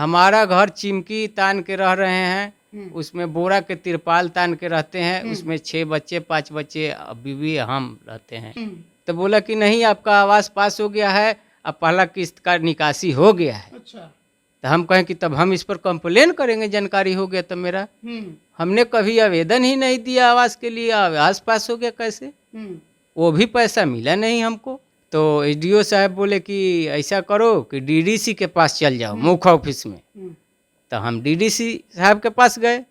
हमारा घर चिमकी तान के रह रहे हैं, उसमें बोरा के तिरपाल तान के रहते हैं, उसमें 6 बच्चे 5 बच्चे बीवी हम रहते हैं। तो बोला कि नहीं आपका आवास पास हो गया है, अब पहला किस्त का निकासी हो गया है। अच्छा। तो हम कहें कि तब हम इस पर कंप्लेन करेंगे, जानकारी हो गया तो मेरा। हमने कभी आवेदन ही नहीं दिया आवास के लिए, आवास पास हो गया कैसे? वो भी पैसा मिला नहीं हमको। तो एसडीओ साहब बोले कि ऐसा करो कि डीडीसी के पास चल जाओ, मुख्य ऑफिस में। तो हम डीडीसी साहब के पास गए,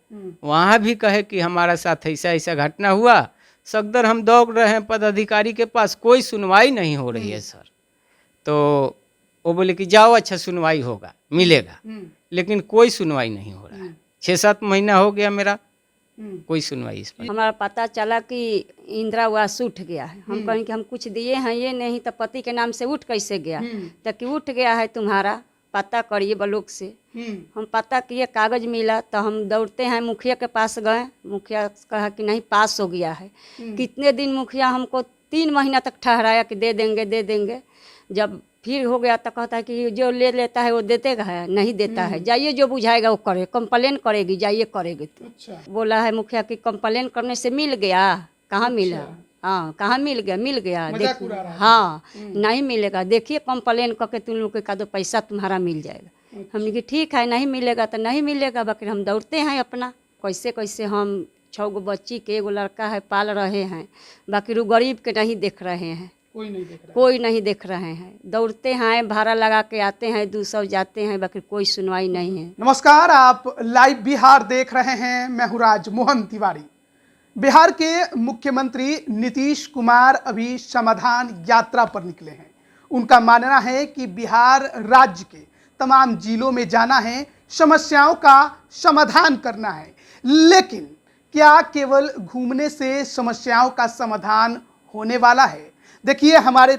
वहाँ भी कहे कि हमारा साथ ऐसा ऐसा घटना हुआ। सगदर हम दौड़ रहे हैं पदाधिकारी के पास, कोई सुनवाई नहीं हो रही है सर। तो वो बोले कि जाओ अच्छा सुनवाई होगा, मिलेगा, लेकिन कोई सुनवाई नहीं हो रहा है। 6-7 महीना हो गया मेरा, कोई सुनवाई इस पर। हमारा पता चला कि इंदिरा आवास उठ गया है। हम कहें कि हम कुछ दिए हैं ये नहीं, तो पति के नाम से उठ कैसे गया? तो कि उठ गया है तुम्हारा, पता करिए ब्लॉक से। हम पता किए, कागज मिला, तो हम दौड़ते हैं मुखिया के पास गए। मुखिया कहा कि नहीं पास हो गया है। कितने दिन मुखिया हमको 3 महीना तक ठहराया कि दे देंगे दे देंगे। जब फिर हो गया तो कहता है कि जो ले लेता है वो देते है, नहीं देता है, जाइए जो बुझाएगा वो करे, कंप्लेन करेगी, जाइए करेगी। तो अच्छा। बोला है मुखिया कि कंप्लेन करने से मिल गया, कहाँ मिला? हाँ कहाँ मिल गया? मिल गया हाँ नहीं मिलेगा, देखिए कंप्लेन करके तुम लोग का दो पैसा तुम्हारा मिल जाएगा। हमने कि ठीक है, नहीं मिलेगा तो नहीं मिलेगा, बाकी हम दौड़ते हैं अपना। कैसे कैसे हम 6 गो बच्ची के, एगो लड़का है पाल रहे हैं, बाकी रू गरीब के नहीं देख रहे हैं, कोई नहीं देख रहे हैं। दौड़ते हैं, भाड़ा लगा के आते हैं, 200 जाते हैं, बाकी कोई सुनवाई नहीं है। नमस्कार, आप लाइव बिहार देख रहे हैं। मैं हूं राजमोहन तिवारी। बिहार के मुख्यमंत्री नीतीश कुमार अभी समाधान यात्रा पर निकले हैं। उनका मानना है कि बिहार राज्य के तमाम जिलों में जाना है, समस्याओं का समाधान करना है। लेकिन क्या केवल घूमने से समस्याओं का समाधान होने वाला है? देखिए, हमारे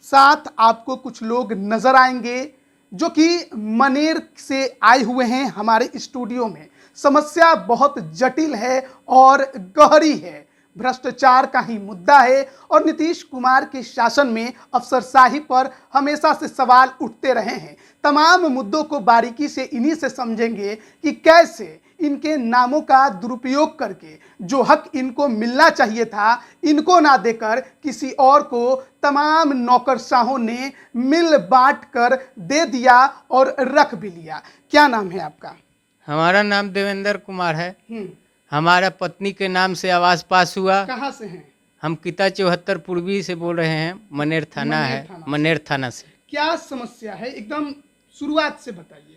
साथ आपको कुछ लोग नजर आएंगे जो कि मनेर से आए हुए हैं हमारे स्टूडियो में। समस्या बहुत जटिल है और गहरी है, भ्रष्टाचार का ही मुद्दा है और नीतीश कुमार के शासन में अफसरशाही पर हमेशा से सवाल उठते रहे हैं। तमाम मुद्दों को बारीकी से इन्हीं से समझेंगे कि कैसे इनके नामों का दुरुपयोग करके जो हक इनको मिलना चाहिए था, इनको ना देकर किसी और को तमाम नौकरशाहों ने मिल बांट कर दे दिया और रख भी लिया। क्या नाम है आपका? हमारा नाम देवेंद्र कुमार है। हमारा पत्नी के नाम से आवास पास हुआ। कहाँ से हैं? हम किता 74 पूर्वी से बोल रहे हैं, मनेर थाना है, मनेर थाना से। क्या समस्या है, एकदम शुरुआत से बताइएगा।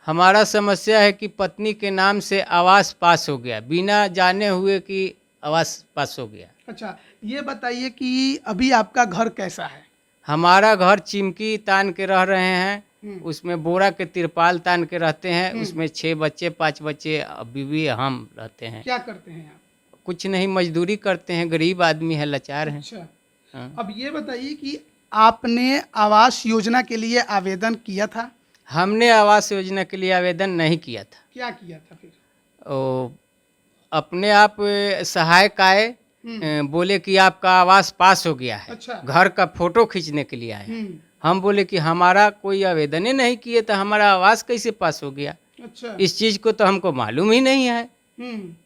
हमारा समस्या है कि पत्नी के नाम से आवास पास हो गया, बिना जाने हुए कि आवास पास हो गया। अच्छा, ये बताइए कि अभी आपका घर कैसा है? हमारा घर चिमकी तान के रह रहे हैं, उसमें बोरा के तिरपाल तान के रहते हैं, उसमें 6 बच्चे 5 बच्चे बीवी हम रहते हैं। क्या करते हैं आप? कुछ नहीं, मजदूरी करते हैं, गरीब आदमी है, लाचार हैं। अच्छा। हाँ। अब ये बताइए कि आपने आवास योजना के लिए आवेदन किया था? हमने आवास योजना के लिए आवेदन नहीं किया था। क्या किया था फिर? अपने आप सहायक आए, बोले कि आपका आवास पास हो गया है। अच्छा। घर का फोटो खींचने के लिए आए। हम बोले कि हमारा कोई आवेदन ही नहीं किए तो हमारा आवास कैसे पास हो गया? अच्छा। इस चीज़ को तो हमको मालूम ही नहीं है।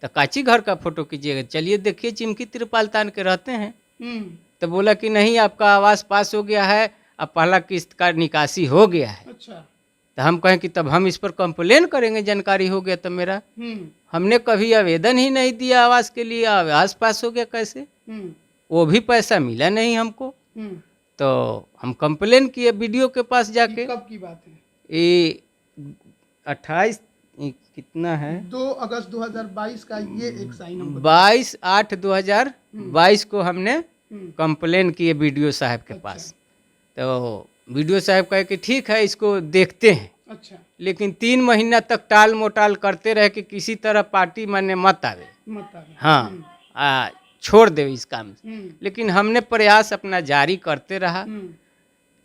तो काची घर का फोटो कीजिएगा? चलिए देखिए, चिमकी तिरपाल तान के रहते हैं। तो बोला कि नहीं आपका आवास पास हो गया है, अब पहला किस्त का निकासी हो गया है। अच्छा। तो हम कहें कि तब हम इस पर कंप्लेन करेंगे, जानकारी हो गया तो मेरा। हमने कभी आवेदन ही नहीं दिया आवास के लिए, आवास पास हो गया कैसे? वो भी पैसा मिला नहीं हमको। तो हम कंप्लेन किए वीडियो के पास जाके। कब की बात है? ये 28 कितना है, 2 अगस्त 2022 का ये एक साइन नंबर 22/8/2022 को हमने कंप्लेन किए वीडियो साहब के पास। तो वीडियो साहब कहे कि ठीक है इसको देखते हैं। अच्छा। लेकिन 3 महीना तक टाल मोटाल करते रहे कि किसी तरह पार्टी माने मत आवे। हाँ, छोड़ दे इस काम से। लेकिन हमने प्रयास अपना जारी करते रहा।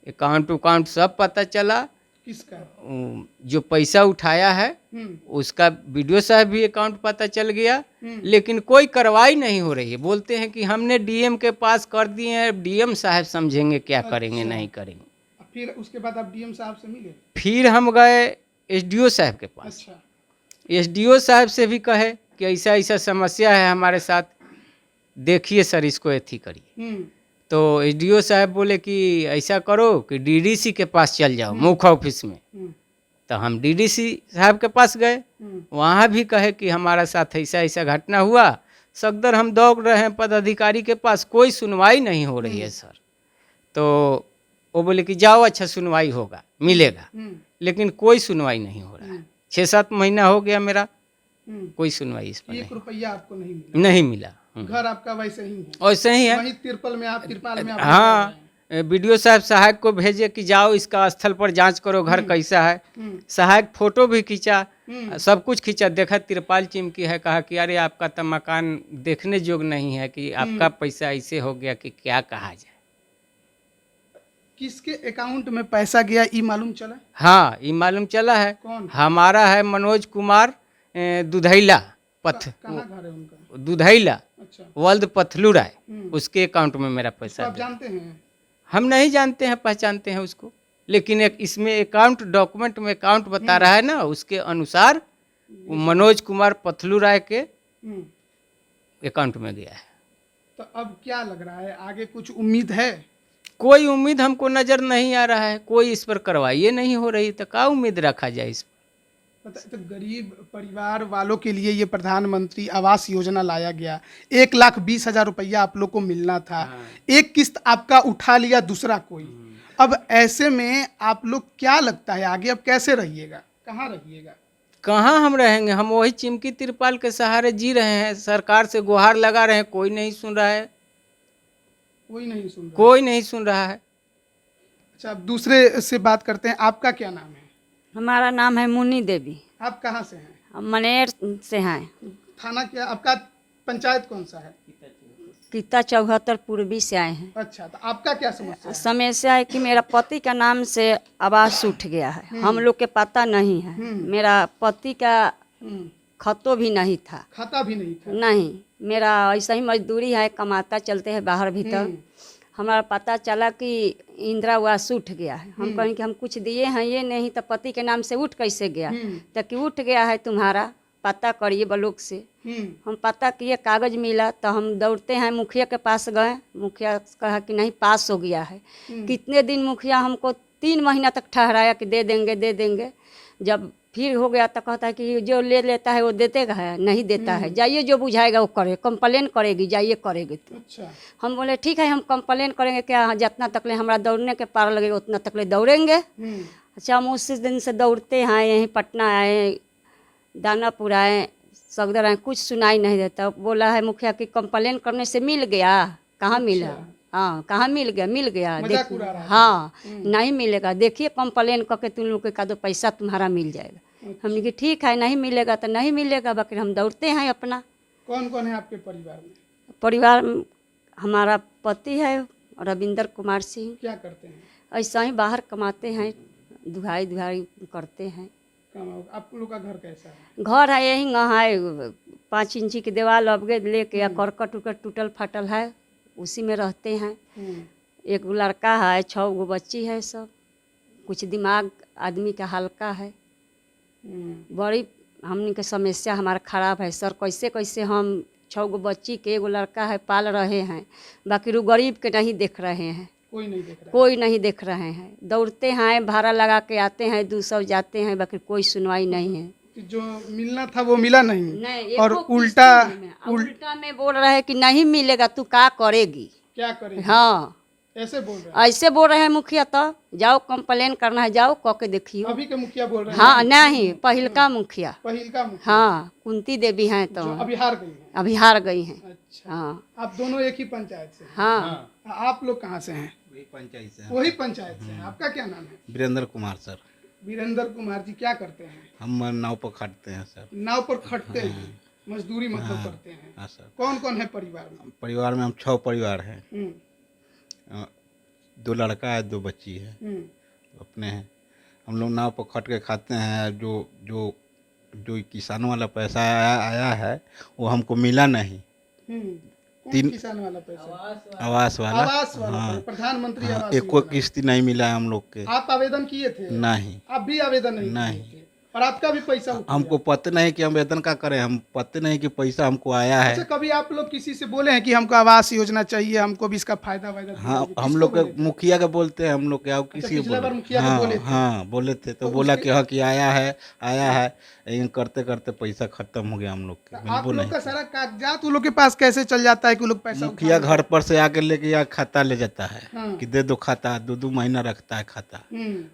अकाउंट सब पता चला। किसका? जो पैसा उठाया है उसका वीडियो साहब भी अकाउंट पता चल गया, लेकिन कोई कार्रवाई नहीं हो रही है। बोलते हैं कि हमने डीएम के पास कर दिए हैं, डीएम साहब समझेंगे क्या करेंगे नहीं करेंगे। फिर उसके बाद आप डीएम साहब से मिले? फिर हम गए एसडीओ साहब के पास। अच्छा। एसडीओ साहब से भी कहे कि ऐसा ऐसा समस्या है हमारे साथ, देखिए सर इसको एथी करिए। तो एसडीओ साहब बोले कि ऐसा करो कि डीडीसी के पास चल जाओ, मुख्य ऑफिस में। तो हम डीडीसी साहब के पास गए, वहाँ भी कहे कि हमारा साथ ऐसा ऐसा घटना हुआ। सगदर हम दौड़ रहे हैं पदाधिकारी के पास, कोई सुनवाई नहीं हो रही है सर। तो वो बोले कि जाओ, अच्छा सुनवाई होगा, मिलेगा, लेकिन कोई सुनवाई नहीं हो रहा है। 6-7 महीना हो गया मेरा, कोई सुनवाई इस पर 1 नहीं, रुपया आपको नहीं मिला? नहीं मिला। घर आपका वैसे ही है? वैसे ही है। वही तिरपाल में आप हाँ, वीडियो साहब सहायक को भेजे कि जाओ इसका स्थल पर जांच करो, घर कैसा है। सहायक फोटो भी खींचा, सब कुछ खींचा, देखा तिरपाल चिमकी है, कहा कि अरे आपका तो मकान देखने योग्य नहीं है, कि आपका पैसा ऐसे हो गया कि क्या कहा जाए। किसके अकाउंट में पैसा गया ये मालूम चला? हाँ, ये मालूम चला है। कौन? हमारा है मनोज कुमार दुधैला कहाँ घर है उनका? दुधैला, अच्छा। वर्ल्ड पथलू राय, उसके अकाउंट में मेरा पैसा आप गया। जानते हैं? हम नहीं जानते हैं, पहचानते हैं उसको, लेकिन एक इसमें अकाउंट डॉक्यूमेंट में अकाउंट बता रहा है ना, उसके अनुसार वो मनोज कुमार पथलू राय के अकाउंट में गया है। तो अब क्या लग रहा है, आगे कुछ उम्मीद है? कोई उम्मीद हमको नजर नहीं आ रहा है, कोई इस पर कार्रवाई नहीं हो रही, तो क्या उम्मीद रखा जाए इस पर। तो गरीब परिवार वालों के लिए ये प्रधानमंत्री आवास योजना लाया गया, 1,20,000 रुपया आप लोग को मिलना था। एक किस्त आपका उठा लिया, दूसरा कोई। अब ऐसे में आप लोग, क्या लगता है आगे अब कैसे रहिएगा, कहाँ रहिएगा? कहाँ हम रहेंगे, हम वही चिमकी तिरपाल के सहारे जी रहे हैं, सरकार से गुहार लगा रहे हैं, कोई नहीं सुन रहा है, कोई नहीं सुन रहा। कोई नहीं सुन रहा है। अच्छा, अब दूसरे से बात करते हैं। आपका क्या नाम है? हमारा नाम है मुन्नी देवी। आप कहाँ से हैं? हम मनेर से हैं। थाना क्या आपका? पंचायत कौन सा है? किता 74 पूर्वी से आए हैं। अच्छा, तो आपका क्या समस्या है? समस्या है कि मेरा पति का नाम से आवास उठ गया है, हम लोग के पता नहीं है। मेरा पति का खतो भी नहीं था, खाता भी नहीं था? नहीं, मेरा ऐसा ही मजदूरी है, कमाता चलते हैं बाहर भीतर। हमारा पता चला कि इंदिरा आवास उठ गया है। हम कहें कि हम कुछ दिए हैं ये नहीं, तो पति के नाम से उठ कैसे गया? तो कि उठ गया है तुम्हारा, पता करिए ब्लॉक से। हम पता किए, कागज मिला, तो हम दौड़ते हैं मुखिया के पास गए। मुखिया कहा कि नहीं, पास हो गया है। कितने दिन मुखिया हमको 3 महीना तक ठहराया कि दे देंगे दे देंगे। जब फिर हो गया तो कहता है कि जो ले लेता है वो देते है, नहीं देता है, जाइए जो बुझाएगा वो करे, कंप्लेन करेगी, जाइए करेगी तो। अच्छा। हम बोले ठीक है, हम कंप्लेन करेंगे, क्या जितना तकले हमारा दौड़ने के पार लगेगा उतना तकले दौड़ेंगे। अच्छा, हम उसी दिन से दौड़ते हैं, यहीं पटना आए, दानापुर आए, सगदर आए, कुछ सुनाई नहीं देता। बोला है मुखिया कि कंप्लेन करने से मिल गया, कहाँ मिला? हाँ, कहाँ मिल गया? मिल गया, मजाक उड़ा रहा है। हाँ, नहीं मिलेगा, देखिए कंप्लेन करके तुम लोग का 2 पैसा तुम्हारा मिल जाएगा। हमने कि ठीक है, नहीं मिलेगा तो नहीं मिलेगा, बाकी हम दौड़ते हैं अपना। कौन कौन है आपके परिवार में? परिवार में हमारा पति है रविंदर कुमार सिंह। क्या करते हैं? ऐसा ही बाहर कमाते हैं, दुहाई करते हैं। आप लोग का घर कैसा है? घर है यही है, 5 इंची की दीवार अपग्रेड लेके, या करकट उरकट टूटल फाटल है, उसी में रहते हैं। एक लड़का है, 6 गो बच्ची है, सब कुछ दिमाग आदमी का हल्का है। बड़ी हमने के समस्या हमारा खराब है सर, कैसे कैसे हम 6 गो बच्ची के, 1 लड़का है, पाल रहे हैं, बाकी रू गरीब के नहीं देख रहे हैं, कोई नहीं देख रहा। कोई नहीं देख रहे हैं। दौड़ते हैं, भाड़ा लगा के आते हैं, 200 जाते हैं, बाकी कोई सुनवाई नहीं है। जो मिलना था वो मिला नहीं, नहीं, और उल्टा में बोल रहे हैं कि नहीं मिलेगा, तू क्या करेगी? क्या करेगी? हाँ, ऐसे बोल रहे हैं। ऐसे बोल रहे हैं मुखिया। तो जाओ कंप्लेन करना है, जाओ कह के देखियो। अभी के मुखिया बोल रहे हैं? हाँ, नहीं, पहिलका मुखिया। पहिलका मुखिया? हाँ, कुंती देवी हैं, तो जो अभी हार गई हैं? अभी हार गई हैं। अच्छा। हाँ, आप दोनों एक ही पंचायत से हैं? हाँ। आप लोग कहाँ से हैं? वही पंचायत से। वही पंचायत से हैं। आपका क्या नाम है? वीरेंद्र कुमार सर। वीरेंद्र कुमार जी, क्या करते हैं? हम नाव पर खटते हैं सर। नाव पर खटते हैं, मजदूरी मतलब करते हैं। हाँ सर। कौन कौन है परिवार में? परिवार में हम 6 परिवार हैं। 2 लड़का है, 2 बच्ची है, अपने हैं। हम लोग नाव पर खट के खाते हैं। जो जो जो किसानों वाला पैसा आया है वो हमको मिला नहीं। कौन किसान वाला पैसा? आवास वाला। आवास वाला पैसा, प्रधानमंत्री आवास एको योजना। किस्त नहीं मिला है हम लोग के। आप आवेदन किए थे? नहीं। आप भी आवेदन नहीं नहीं। किए थे? और आपका भी पैसा उठ हमको पता नहीं कि हम वेतन का करें, हम पता नहीं कि पैसा हमको आया अच्छा, है। कभी आप लोग किसी से बोले हैं कि हमको आवास योजना चाहिए, हमको भी इसका फायदा वायदा हाँ, दीजिए? हम किसको लोग बोले के मुखिया के बोलते हैं, हम लोग के और किसी को पिछला बार बोले। मुखिया के बोले थे? हाँ बोले थे, तो तो बोला उसके- कि हाँ कि आया है, लेकिन करते करते पैसा खत्म हो गया हम लोग के। आप मिलबो लोग नहीं। का सारा कागजात वो लोग के पास कैसे चल जाता है कि वो लोग पैसा मुखिया घर पर से आके लेके या खाता ले जाता है हाँ। कि दे दो खाता, 2-2 महीना रखता है खाता। हम्म,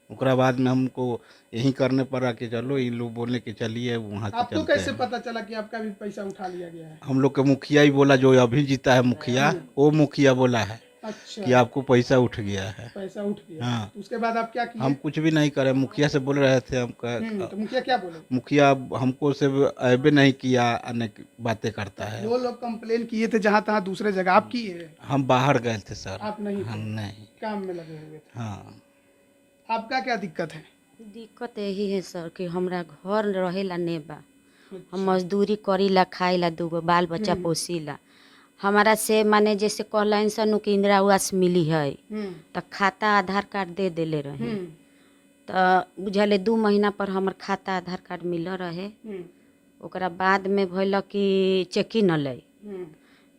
ओकरा बाद में हमको यही करने पड़ा कि चलो इन लोग बोले कि चलिए वहाँ से आपको चलते कैसे हैं। पता चला कि आपका भी पैसा उठा लिया गया है? हम लोग के मुखिया ही बोला, जो अभी जीता है मुखिया, वो मुखिया बोला है अच्छा, कि आपको पैसा उठ गया है। पैसा उठ गया। हाँ। तो उसके बाद आप क्या किए? हम कुछ भी नहीं करे, मुखिया से बोल रहे थे हम तो मुखिया क्या बोले? मुखिया हमको से ऐबे नहीं किया, अनेक बातें करता है। वो लोग कंप्लेन किए थे जहाँ तहाँ दूसरे जगह, आप किए? हम बाहर गए थे सर। आप नहीं थे? हम नहीं। काम में लगे हुए थे। हाँ, आपका क्या दिक्कत है? दिक्कत यही है सर कि हमरा घर रहेला ने बा, हम मजदूरी करीला, खाइला, 2 बाल बच्चा पोसीला। हमारा से माने जैसे कहलन सन कि इंदिरा आवास मिली है, तो खाता आधार कार्ड दे देले रहे, तो बुझले 2 महीना पर हमर खाता आधार कार्ड मिल रहे। ओकरा बाद में भइल कि चेकी न लई,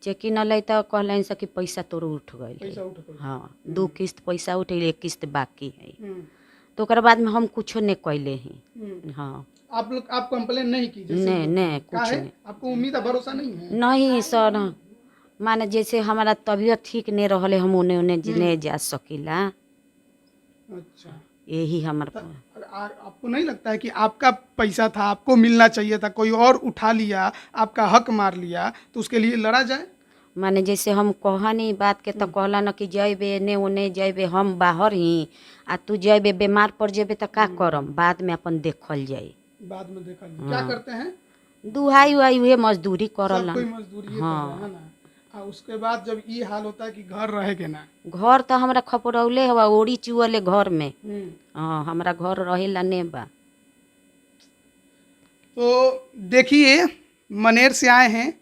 चेकी न लई तो कहलन से कि पैसा तोर उठ गइल। पैसा उठ गइल। हाँ, 2 किस्त पैसा उठ गइल, 1 किस्त बाकी है। तो ओकरा बाद में हम कुछो नहीं कैले ही। हाँ, आप कंप्लेन नहीं की? जैसे नहीं नहीं क्या कुछ है? नहीं। आपको उम्मीद है, भरोसा नहीं है? नहीं सर, माने जैसे हमारा तबीयत ठीक नहीं रहले, हम उन्हें नहीं जा सकीला, अच्छा, यही हमारा। आपको नहीं लगता है कि आपका पैसा था, आपको मिलना चाहिए था, कोई और उठा लिया, आपका हक मार लिया, तो उसके लिए लड़ा जाए? माने जैसे हम कहनी बात के तो कहला न कि जइबे ने ओने जइबे, हम बाहर ही आ तू जइबे बीमार पड़ जेबे तो का करम, बाद में अपन देखल जाई। बाद में देखा जाए। क्या करते हैं? दुहाई उहाई हुए मजदूरी करल। सब कोई मजदूरी कर रहा है ना। उसके बाद जब ये हाल होता है कि घर रहेगे ना, घर तो हमरा खपरौले हवा, ओड़ी चुअले घर में। हाँ, हमरा घर रहेला ने बा। तो देखिए, मनेर से आए हैं,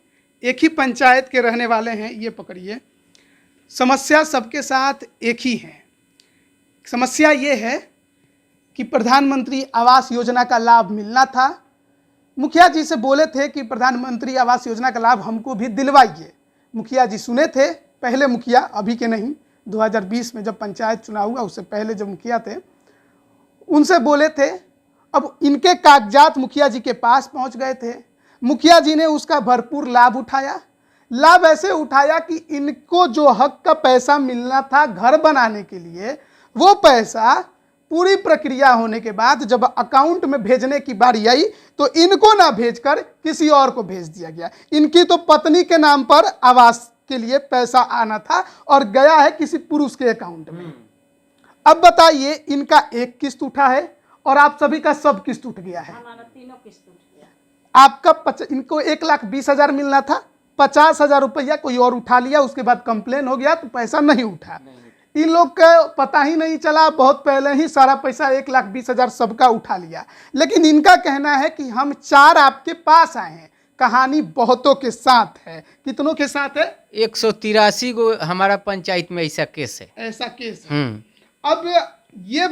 एक ही पंचायत के रहने वाले हैं, ये पकड़िए। समस्या सबके साथ एक ही है। समस्या ये है कि प्रधानमंत्री आवास योजना का लाभ मिलना था। मुखिया जी से बोले थे कि प्रधानमंत्री आवास योजना का लाभ हमको भी दिलवाइए। मुखिया जी सुने थे, पहले मुखिया, अभी के नहीं, 2020 में जब पंचायत चुनाव हुआ उससे पहले जो मुखिया थे, उनसे बोले थे। अब इनके कागजात मुखिया जी के पास पहुंच गए थे। मुखिया जी ने उसका भरपूर लाभ उठाया। लाभ ऐसे उठाया कि इनको जो हक का पैसा मिलना था घर बनाने के लिए, वो पैसा पूरी प्रक्रिया होने के बाद जब अकाउंट में भेजने की बारी आई तो इनको ना भेजकर किसी और को भेज दिया गया। इनकी तो पत्नी के नाम पर आवास के लिए पैसा आना था और गया है किसी पुरुष के अकाउंट में। अब बताइए, इनका 1 किस्त उठा है और आप सभी का सब किस्त उठ गया है। हमारा तीनों किस्त उठ गया। आपका इनको 1,20,000 मिलना था, 50,000 रुपया कोई और उठा लिया। उसके बाद कंप्लेन हो गया तो पैसा नहीं उठा। इन लोग का पता ही नहीं चला, बहुत पहले ही सारा पैसा 1,20,000 सबका उठा लिया। लेकिन इनका कहना है कि हम 4 आपके पास आए हैं। कहानी बहुतों के साथ है। कितनों के साथ है? 183 गो हमारा पंचायत में ऐसा केस है। ऐसा केस है। अब ये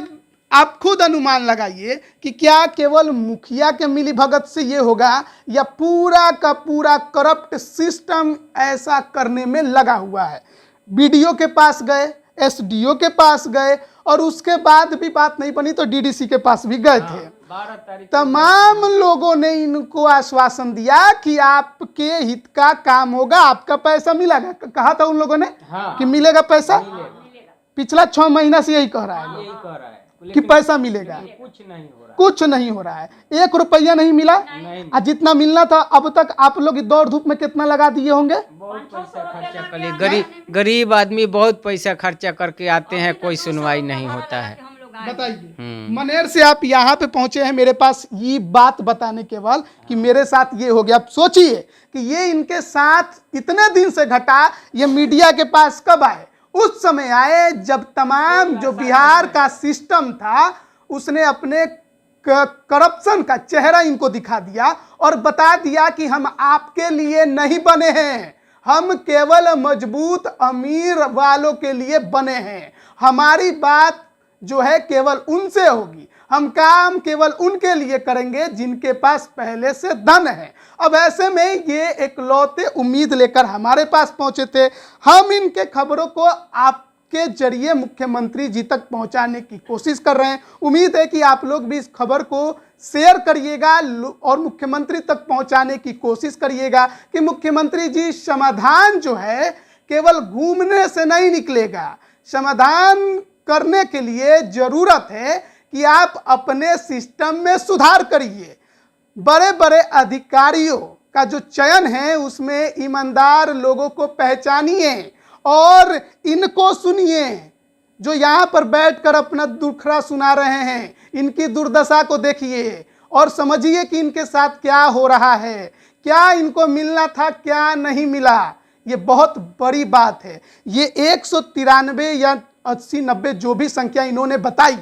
आप खुद अनुमान लगाइए कि क्या केवल मुखिया के मिली भगत से ये होगा या पूरा का पूरा करप्ट सिस्टम ऐसा करने में लगा हुआ है। बीडीओ के पास गए, एसडीओ के पास गए और उसके बाद भी बात नहीं बनी तो डीडीसी के पास भी गए थे। 12 तारीख तमाम लोगों ने इनको आश्वासन दिया कि आपके हित का काम होगा, आपका पैसा मिलेगा। कहा था उन लोगों ने कि मिलेगा पैसा। पिछला 6 महीना से यही कह रहा है यही कह रहा है कि पैसा मिलेगा। कुछ नहीं हो रहा, कुछ नहीं हो रहा है। 1 रुपया नहीं मिला। और जितना मिलना था अब तक आप लोग दौड़ धूप में कितना लगा दिए होंगे? बहुत पैसा खर्चा कर लिए। गरीब आदमी बहुत पैसा खर्चा करके आते हैं, कोई सुनवाई नहीं होता है। बताइए, मनेर से आप यहाँ पे पहुंचे हैं मेरे पास ये बात बताने केवल कि मेरे साथ ये हो गया। आप सोचिए कि ये इनके साथ इतने दिन से घटा, ये मीडिया के पास कब आए? उस समय आए जब तमाम जो बिहार का सिस्टम था उसने अपने करप्शन का चेहरा इनको दिखा दिया और बता दिया कि हम आपके लिए नहीं बने हैं, हम केवल मजबूत अमीर वालों के लिए बने हैं। हमारी बात जो है केवल उनसे होगी। हम काम केवल उनके लिए करेंगे जिनके पास पहले से धन है। अब ऐसे में ये एकलौते उम्मीद लेकर हमारे पास पहुंचे थे। हम इनके खबरों को आपके जरिए मुख्यमंत्री जी तक पहुंचाने की कोशिश कर रहे हैं। उम्मीद है कि आप लोग भी इस खबर को शेयर करिएगा और मुख्यमंत्री तक पहुंचाने की कोशिश करिएगा कि मुख्यमंत्री जी समाधान जो है केवल घूमने से नहीं निकलेगा। समाधान करने के लिए जरूरत है कि आप अपने सिस्टम में सुधार करिए। बड़े बड़े अधिकारियों का जो चयन है उसमें ईमानदार लोगों को पहचानिए और इनको सुनिए जो यहाँ पर बैठकर अपना दुखड़ा सुना रहे हैं। इनकी दुर्दशा को देखिए और समझिए कि इनके साथ क्या हो रहा है, क्या इनको मिलना था, क्या नहीं मिला। ये बहुत बड़ी बात है। ये 193 या 80-90 जो भी संख्या इन्होंने बताई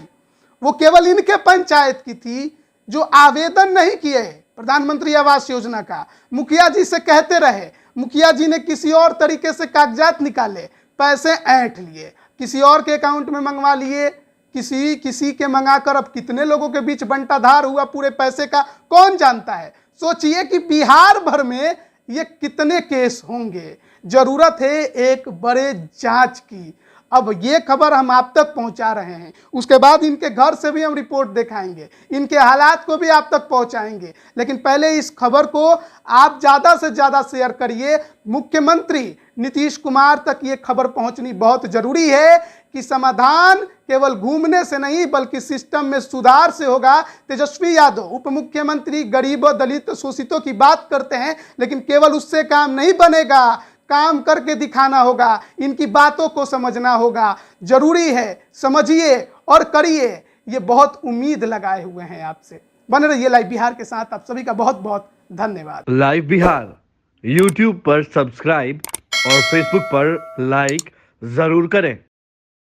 वो केवल इनके पंचायत की थी जो आवेदन नहीं किए प्रधानमंत्री आवास योजना का। मुखिया जी से कहते रहे, मुखिया जी ने किसी और तरीके से कागजात निकाले, पैसे ऐंठ लिए, किसी और के अकाउंट में मंगवा लिए, किसी के मंगाकर अब कितने लोगों के बीच बंटाधार हुआ पूरे पैसे का कौन जानता है। सोचिए कि बिहार भर में ये कितने केस होंगे। जरूरत है एक बड़े जांच की। अब ये खबर हम आप तक पहुंचा रहे हैं, उसके बाद इनके घर से भी हम रिपोर्ट दिखाएंगे, इनके हालात को भी आप तक पहुंचाएंगे। लेकिन पहले इस खबर को आप ज़्यादा से ज़्यादा शेयर करिए। मुख्यमंत्री नीतीश कुमार तक ये खबर पहुंचनी बहुत ज़रूरी है कि समाधान केवल घूमने से नहीं बल्कि सिस्टम में सुधार से होगा। तेजस्वी यादव उप मुख्यमंत्री गरीबों, दलित, शोषितों की बात करते हैं, लेकिन केवल उससे काम नहीं बनेगा, काम करके दिखाना होगा, इनकी बातों को समझना होगा। जरूरी है, समझिए और करिए। ये बहुत उम्मीद लगाए हुए हैं आपसे। बने रहिए लाइव बिहार के साथ। आप सभी का बहुत बहुत धन्यवाद। लाइव बिहार यूट्यूब पर सब्सक्राइब और फेसबुक पर लाइक जरूर करें।